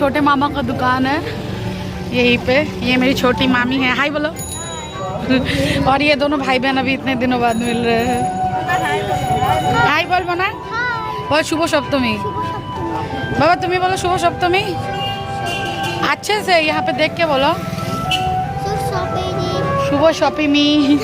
छोटे मामा का दुकान है यहीं पे। ये मेरी छोटी मामी है, हाय बोलो। और ये दोनों भाई बहन अभी इतने दिनों बाद मिल रहे हैं। हाय बोल बना, बोल शुभ सप्तमी। बाबा तुम्हें बोलो शुभ सप्तमी अच्छे से, यहाँ पे देख के बोलो शुभ सप्तमी।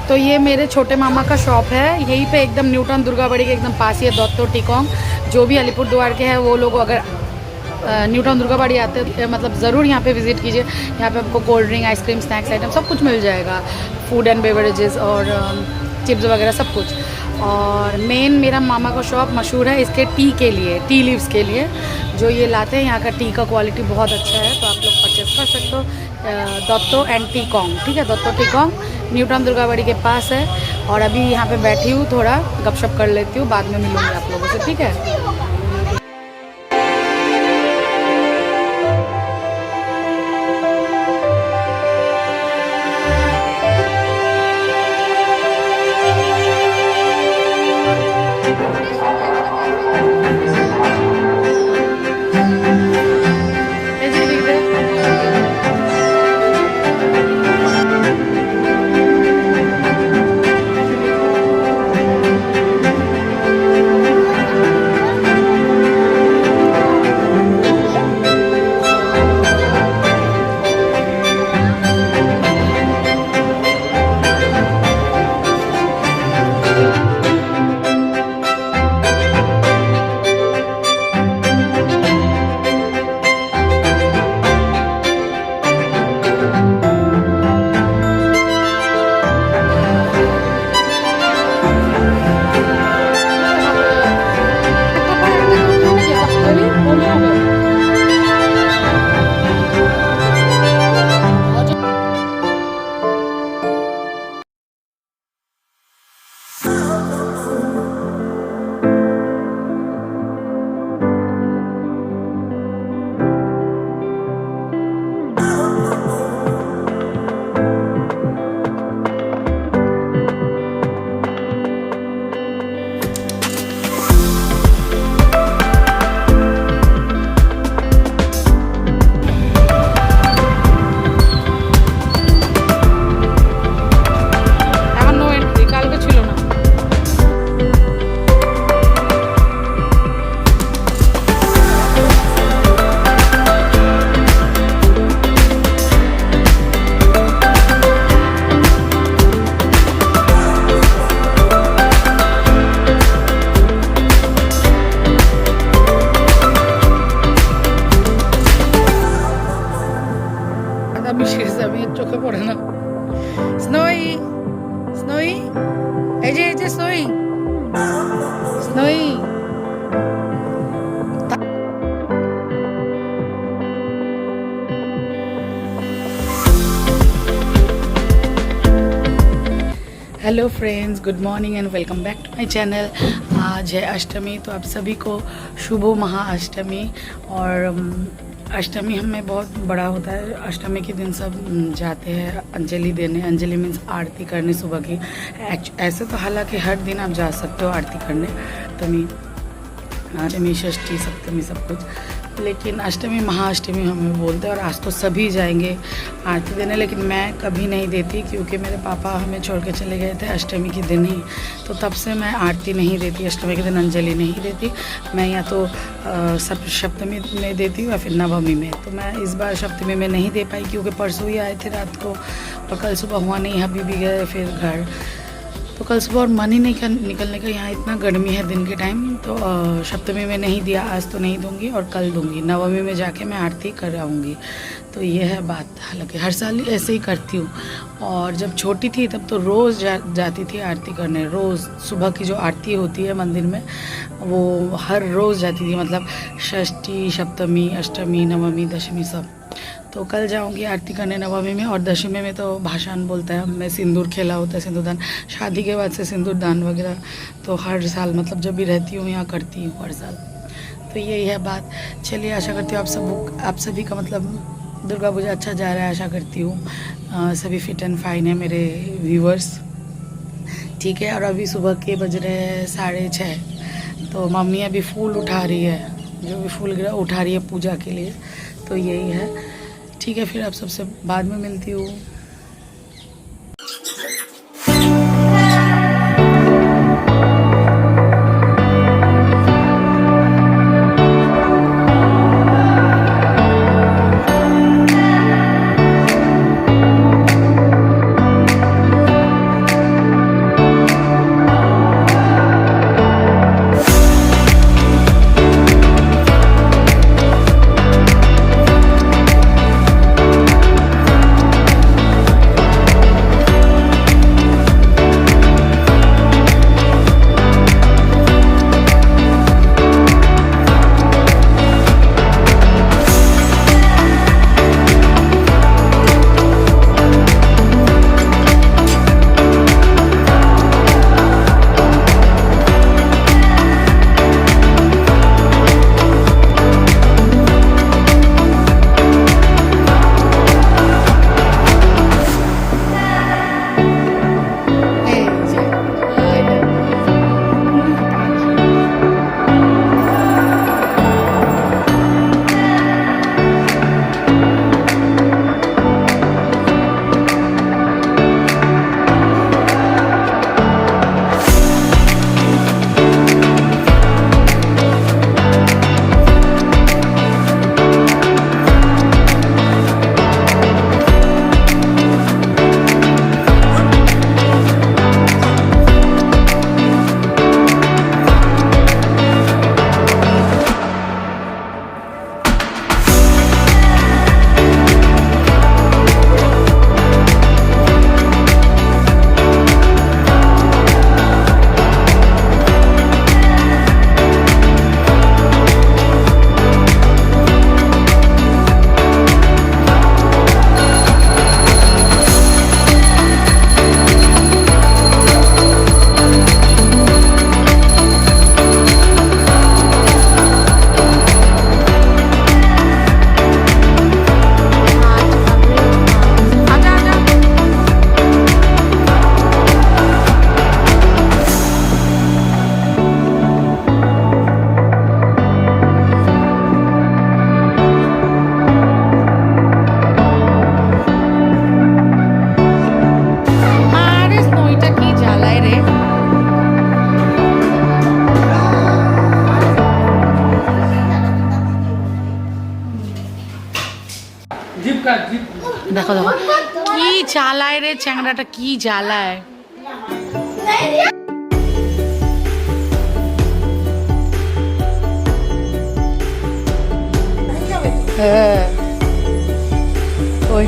तो ये मेरे छोटे मामा का शॉप है, यहीं पे एकदम न्यूटन दुर्गाबाड़ी के एकदम पास ही है। दत्तो टीकॉन्ग, जो भी अलीपुर द्वार के हैं वो लोग अगर न्यूटन दुर्गाबाड़ी आते हैं मतलब ज़रूर यहाँ पे विज़िट कीजिए। यहाँ पे आपको cold drink, ice cream, snacks item सब कुछ मिल जाएगा, फूड एंड बेवरेजेस और चिप्स वगैरह सब कुछ। और मेन मेरा मामा का शॉप मशहूर है इसके टी के लिए, टी लीव्स के लिए। जो ये लाते हैं यहाँ का टी का क्वालिटी बहुत अच्छा है, तो आप लोग परचेस कर सकते हो। दत्तो एंड टीकॉन्ग, ठीक है, दत्तो टीकॉन्ग न्यूटन दुर्गाबाड़ी के पास है। और अभी यहाँ पे बैठी हूँ, थोड़ा गपशप कर लेती हूँ, बाद में मिलूँगी आप लोगों से, ठीक है। চোখে পড়ে না। স্নোই স্নোই এই যে স্নোই স্নোই hello friends, good morning and welcome back to my channel. आज है अष्टमी, तो आप सभी को शुभ महाअष्टमी। और अष्टमी हमें बहुत बड़ा होता है। अष्टमी के दिन सब जाते हैं अंजलि देने। अंजलि मीन्स आरती करने सुबह की। ऐसे तो हालांकि हर दिन आप जा सकते हो आरती करने, अष्टमी षष्ठी सप्तमी सब कुछ, लेकिन अष्टमी महाअष्टमी हमें बोलते हैं। और आज तो सभी जाएंगे आरती देने, लेकिन मैं कभी नहीं देती क्योंकि मेरे पापा हमें छोड़ के चले गए थे अष्टमी के दिन ही। तो तब से मैं आरती नहीं देती, अष्टमी के दिन अंजलि नहीं देती। मैं या तो सप्तमी में देती हूँ या फिर नवमी में। तो मैं इस बार सप्तमी में नहीं दे पाई क्योंकि परसों ही आए थे रात को और कल सुबह हुआ नहीं। अभी भी गए फिर घर, तो कल सुबह और मन ही नहीं निकलने का। यहाँ इतना गर्मी है दिन के टाइम, तो सप्तमी में नहीं दिया। आज तो नहीं दूंगी और कल दूंगी। नवमी में जाके मैं आरती कर आऊँगी। तो ये है बात। हालांकि हर साल ही ऐसे ही करती हूँ। और जब छोटी थी तब तो रोज़ जाती थी आरती करने। रोज़ सुबह की जो आरती होती है मंदिर में वो हर रोज़ जाती थी, मतलब षष्ठी सप्तमी अष्टमी नवमी दशमी सब। तो कल जाऊंगी आरती करने नवमी में। और दशमी में तो भाषण बोलता है, मैं सिंदूर खेला होता है, सिंदूर दान। शादी के बाद से सिंदूर दान वगैरह तो हर साल, मतलब जब भी रहती हूँ यहाँ करती हूँ हर साल। तो यही है बात। चलिए, आशा करती हूँ आप सभी का मतलब दुर्गा पूजा अच्छा जा रहा है, आशा करती हूँ। सभी फिट एंड फाइन है मेरे व्यूअर्स, ठीक है। और अभी सुबह के बज रहे हैं 6:30, तो मम्मी अभी फूल उठा रही है, जो भी फूल गिरा उठा रही है पूजा के लिए। तो यही है, ठीक है। फिर आप सबसे बाद में मिलती हूँ। দেখো দেখো কি চালায় রে চ্যাংড়াটা, কি জ্বালায়। হ্যাঁ ওই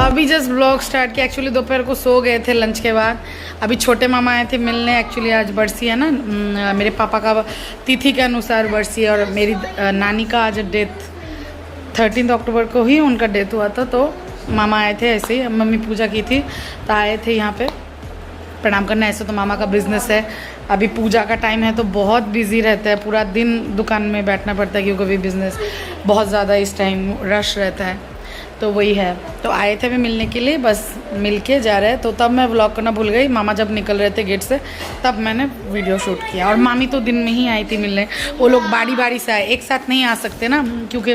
अभी जस्ट ब्लॉग स्टार्ट किया। एक्चुअली दोपहर को सो गए थे लंच के बाद। अभी छोटे मामा आए थे मिलने। एक्चुअली आज बरसी है ना, मेरे पापा का तिथि के अनुसार बरसी है, और मेरी नानी का आज डेथ 13 अक्टूबर को ही उनका डेथ हुआ था। तो मामा आए थे, ऐसे ही मम्मी पूजा की थी तो आए थे यहाँ पे प्रणाम करना। ऐसे तो मामा का बिज़नेस है, अभी पूजा का टाइम है तो बहुत बिजी रहता है, पूरा दिन दुकान में बैठना पड़ता है, क्योंकि अभी बिज़नेस बहुत ज़्यादा इस टाइम रश रहता है। तो वही है, तो आए थे भी मिलने के लिए, बस मिल के जा रहे हैं। तो तब मैं व्लॉग करना भूल गई। मामा जब निकल रहे थे गेट से तब मैंने वीडियो शूट किया। और मामी तो दिन में ही आई थी मिलने, वो लोग बारी बारी से आए, एक साथ नहीं आ सकते ना, क्योंकि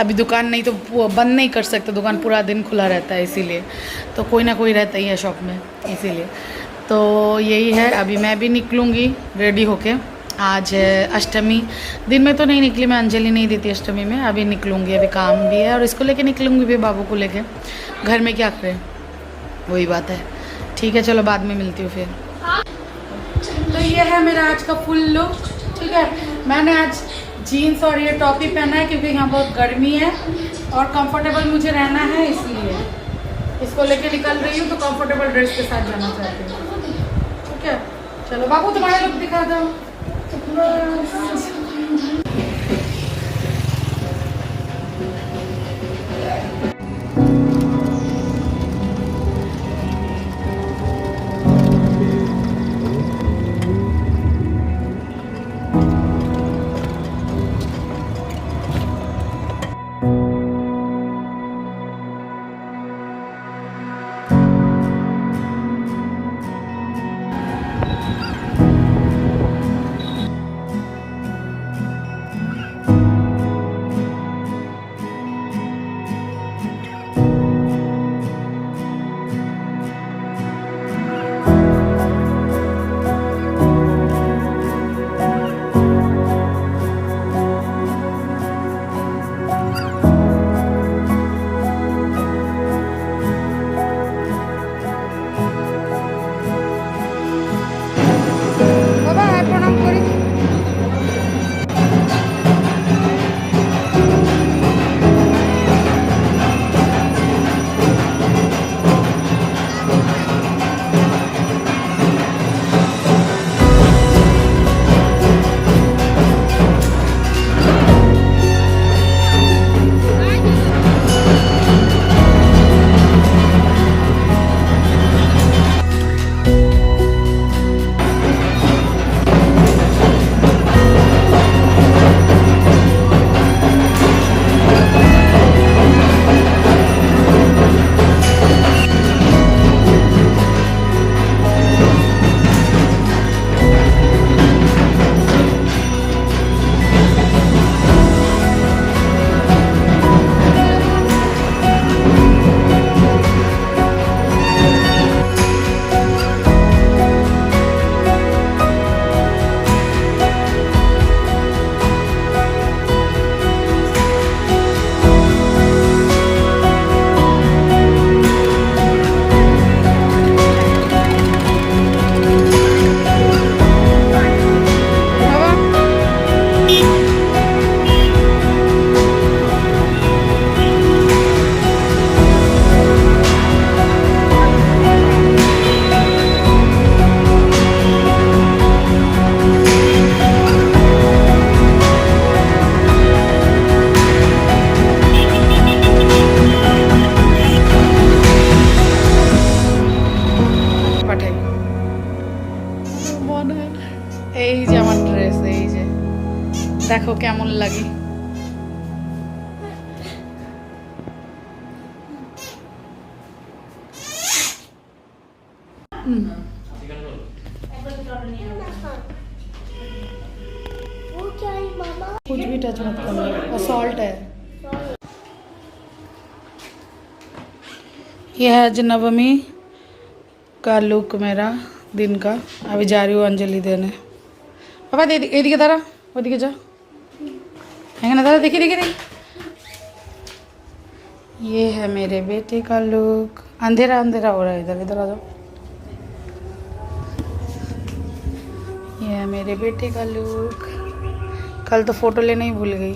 अभी दुकान नहीं तो बंद नहीं कर सकते, दुकान पूरा दिन खुला रहता है, इसीलिए तो कोई ना कोई रहता ही है शॉप में, इसीलिए। तो यही है, अभी मैं भी निकलूँगी रेडी होके। आज अष्टमी, दिन में तो नहीं निकली मैं, अंजलि नहीं दी थी अष्टमी में। अभी निकलूँगी, अभी काम भी है और इसको लेके निकलूँगी भी, बाबू को लेके। घर में क्या करें, वही बात है। ठीक है, चलो बाद में मिलती हूँ फिर। तो ये है मेरा आज का फुल लुक, ठीक है। मैंने आज जीन्स और ये टॉपी पहना है क्योंकि यहाँ बहुत गर्मी है और कंफर्टेबल मुझे रहना है, इसलिए इसको लेके निकल रही हूँ। तो कंफर्टेबल ड्रेस के साथ जाना चाहती हूँ, ठीक है। चलो बाबू तुम्हारा लुक दिखा दो। देखो केमन लगी। कुछ भी टच मत करना, असॉल्ट है। यह है आज नवमी का लुक मेरा दिन का। अभी जा रही हूँ अंजलि देने। पापा दे एदिके दारा ओदिके जा है ना दादा, देखिए देखिए देखिए। ये है मेरे बेटे का लुक। अंधेरा अंधेरा हो रहा है, इधर इधर आ जाओ। ये है मेरे बेटे का लुक। कल तो फ़ोटो लेना ही भूल गई।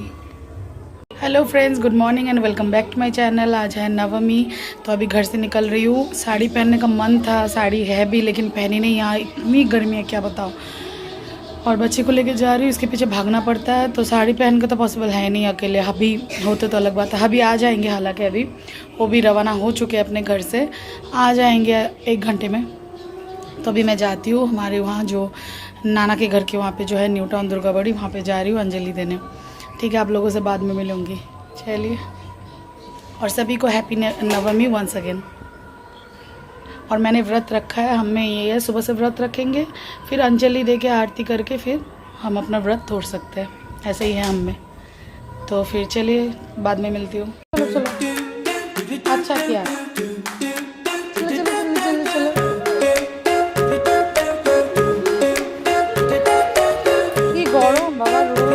Hello friends, good morning and welcome back to my channel. आज है नवमी, तो अभी घर से निकल रही हूँ। साड़ी पहनने का मन था, साड़ी है भी लेकिन पहनी नहीं। यहाँ इतनी गर्मी है क्या बताओ। और बच्चे को लेके जा रही हूँ, इसके पीछे भागना पड़ता है, तो साड़ी पहन के तो पॉसिबल है नहीं अकेले। अभी होते तो अलग बात है। अभी आ जाएंगे, हालांकि अभी वो भी रवाना हो चुके हैं अपने घर से, आ जाएंगे 1 घंटे में। तो अभी मैं जाती हूँ हमारे वहाँ जो नाना के घर के वहाँ पे जो है न्यू टाउन दुर्गाबाड़ी, वहाँ पे जा रही हूँ अंजलि देने। ठीक है, आप लोगों से बाद में मिलूँगी। चलिए, और सभी को हैप्पी नवमी वंस अगेन। और मैंने व्रत रखा है, हमें ये है सुबह से व्रत रखेंगे, फिर अंजलि दे के आरती करके फिर हम अपना व्रत तोड़ सकते हैं। ऐसे ही है हम में। तो फिर चलिए बाद में मिलती हूँ। चलो चलो, अच्छा किया। चलो चलो चलो चलो चलो। ये गरम बाबा रोज।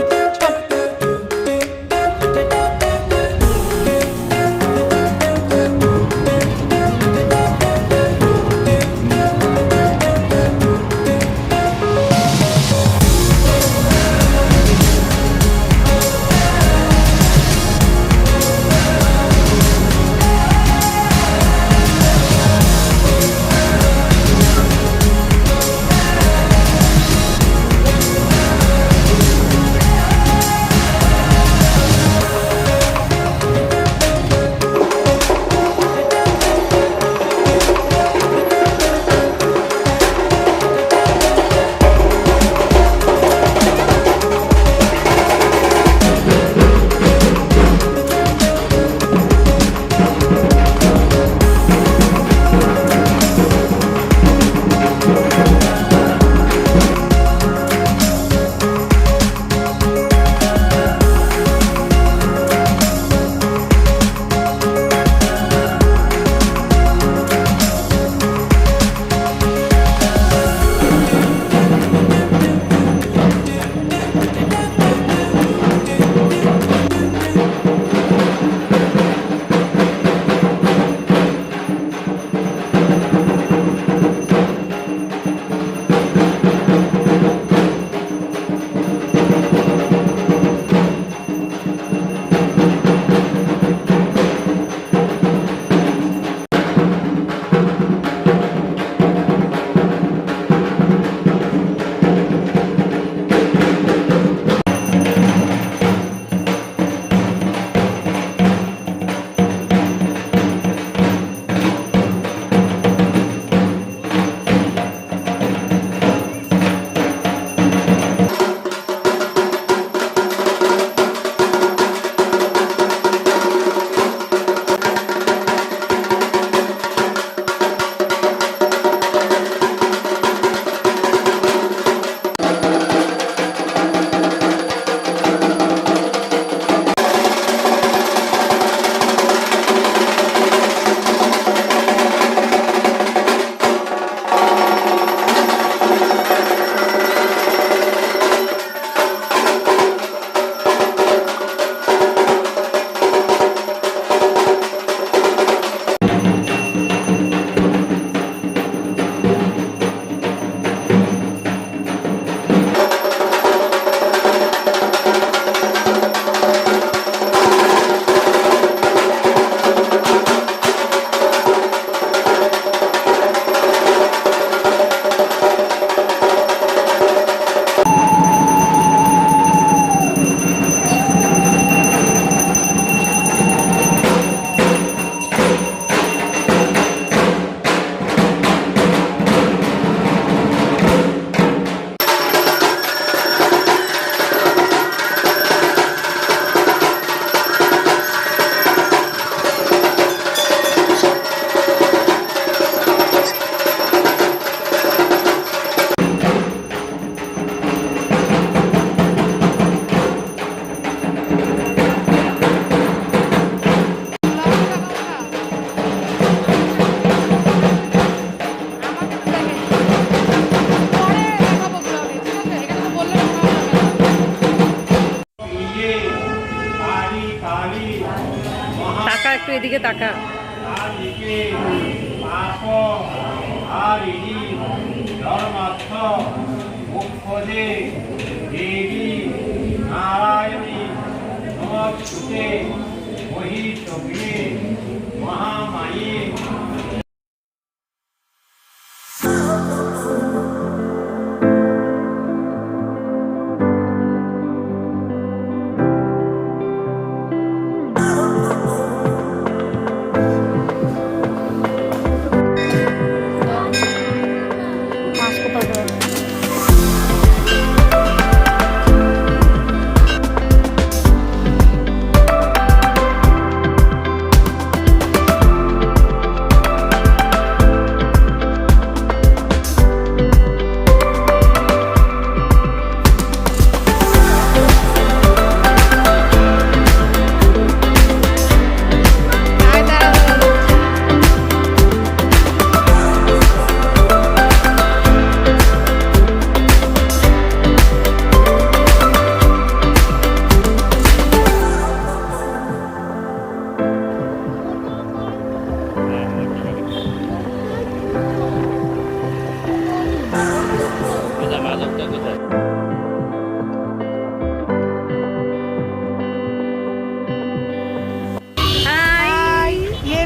একটু এদিকে তাকা।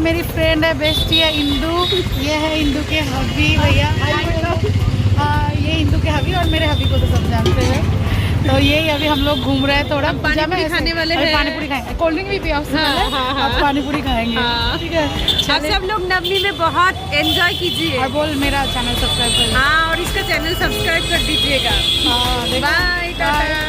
मेरी फ्रेंड है, बेस्टी है इंदू। ये है इंदू के हबी भैया। ये इंदू के हबी और मेरे हबी को तो सब जानते हैं। तो यही अभी हम लोग घूम रहे हैं थोड़ा। पानी पूरी खाने वाले हैं। पानी पूरी खाएंगे, कोल्ड ड्रिंक भी पिया उससे पहले। अब पानी पूरी खाएंगे। ठीक है, आप सब लोग नवनी में बहुत एंजॉय कीजिए और बोल मेरा चैनल सब्सक्राइब कर। हाँ, और इसका चैनल सब्सक्राइब कर दीजिएगा। बाय टाटा।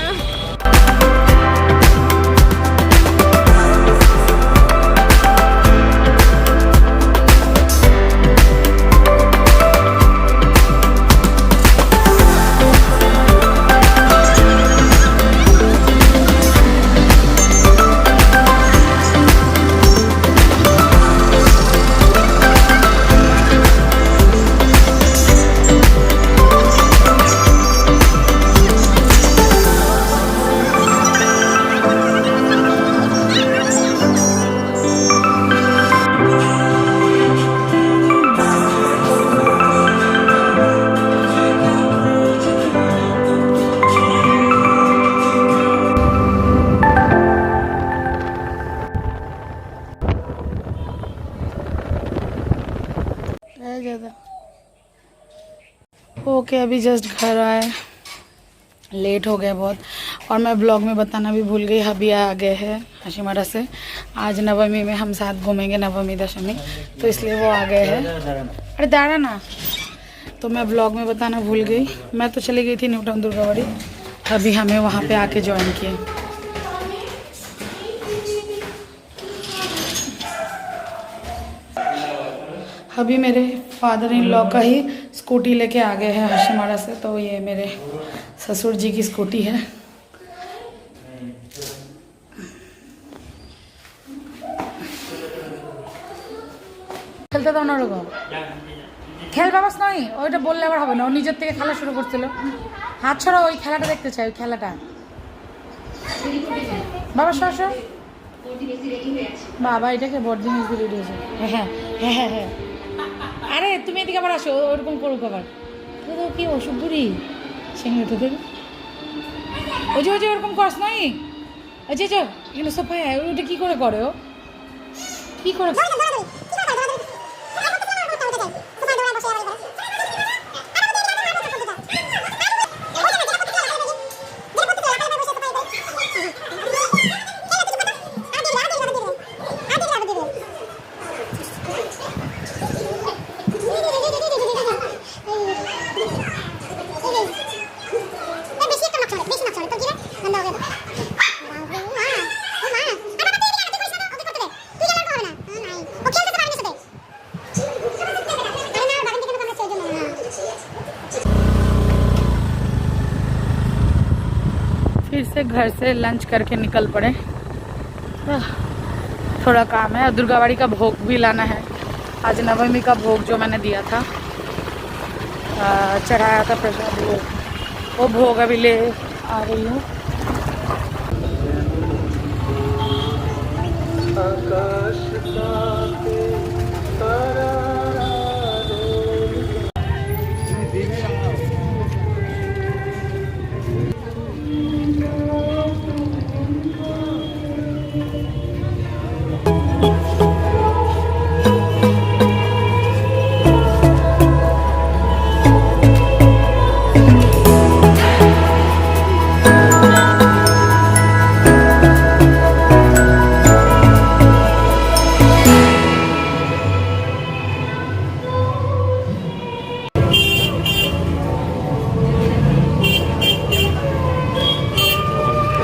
ओके, अभी जस्ट घर आए, लेट हो गया बहुत। और मैं ब्लॉग में बताना भी भूल गई, हबी आ गए हैं हाशिमारा से। आज नवमी में हम साथ घूमेंगे, नवमी दशमी, तो इसलिए वो आ गए हैं। अरे दारा ना, तो मैं ब्लॉग में बताना भूल गई। मैं तो चली गई थी न्यू टाउन दुर्गावाड़ी, अभी हमें वहाँ पे आके ज्वाइन किए। अभी मेरे फादर इन लॉ का ही स्कूटी लेके आ गए हैं हाशिमारा से। तो ये मेरे ससुर जी की स्कूटी है। খেলতে দাও না ওরকম, খেলবা বাস নয়, ওইটা বললে আবার হবে না। ও নিজের থেকে খেলা শুরু করছিল। হাত ছড়া, ওই খেলাটা দেখতে চাই, ওই খেলাটা। বাবা সর, বাবা এটাকে বড়দিন মিস রেডি হয়েছে। হ্যাঁ হ্যাঁ হ্যাঁ হ্যাঁ, আরে তুমি এদিকে আবার আসো, ওরকম করুক আবার। তো কি অসুখ বুড়ি সেখানে তো দেবে, ওই যে ওরকম করস নাই। ওই যে এগুলো সোফায়, ওইটা কী করে করে, ও কী করে? फिर से घर से लंच करके निकल पड़े, थोड़ा काम है। और दुर्गावाड़ी का भोग भी लाना है। आज नवमी का भोग जो मैंने दिया था, चढ़ाया था प्रसाद, वो भोग अभी ले आ रही हूँ।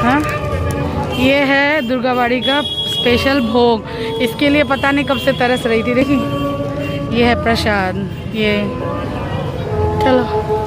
हाँ, ये है दुर्गाबाड़ी का स्पेशल भोग। इसके लिए पता नहीं कब से तरस रही थी। देखिए ये है प्रसाद। ये चलो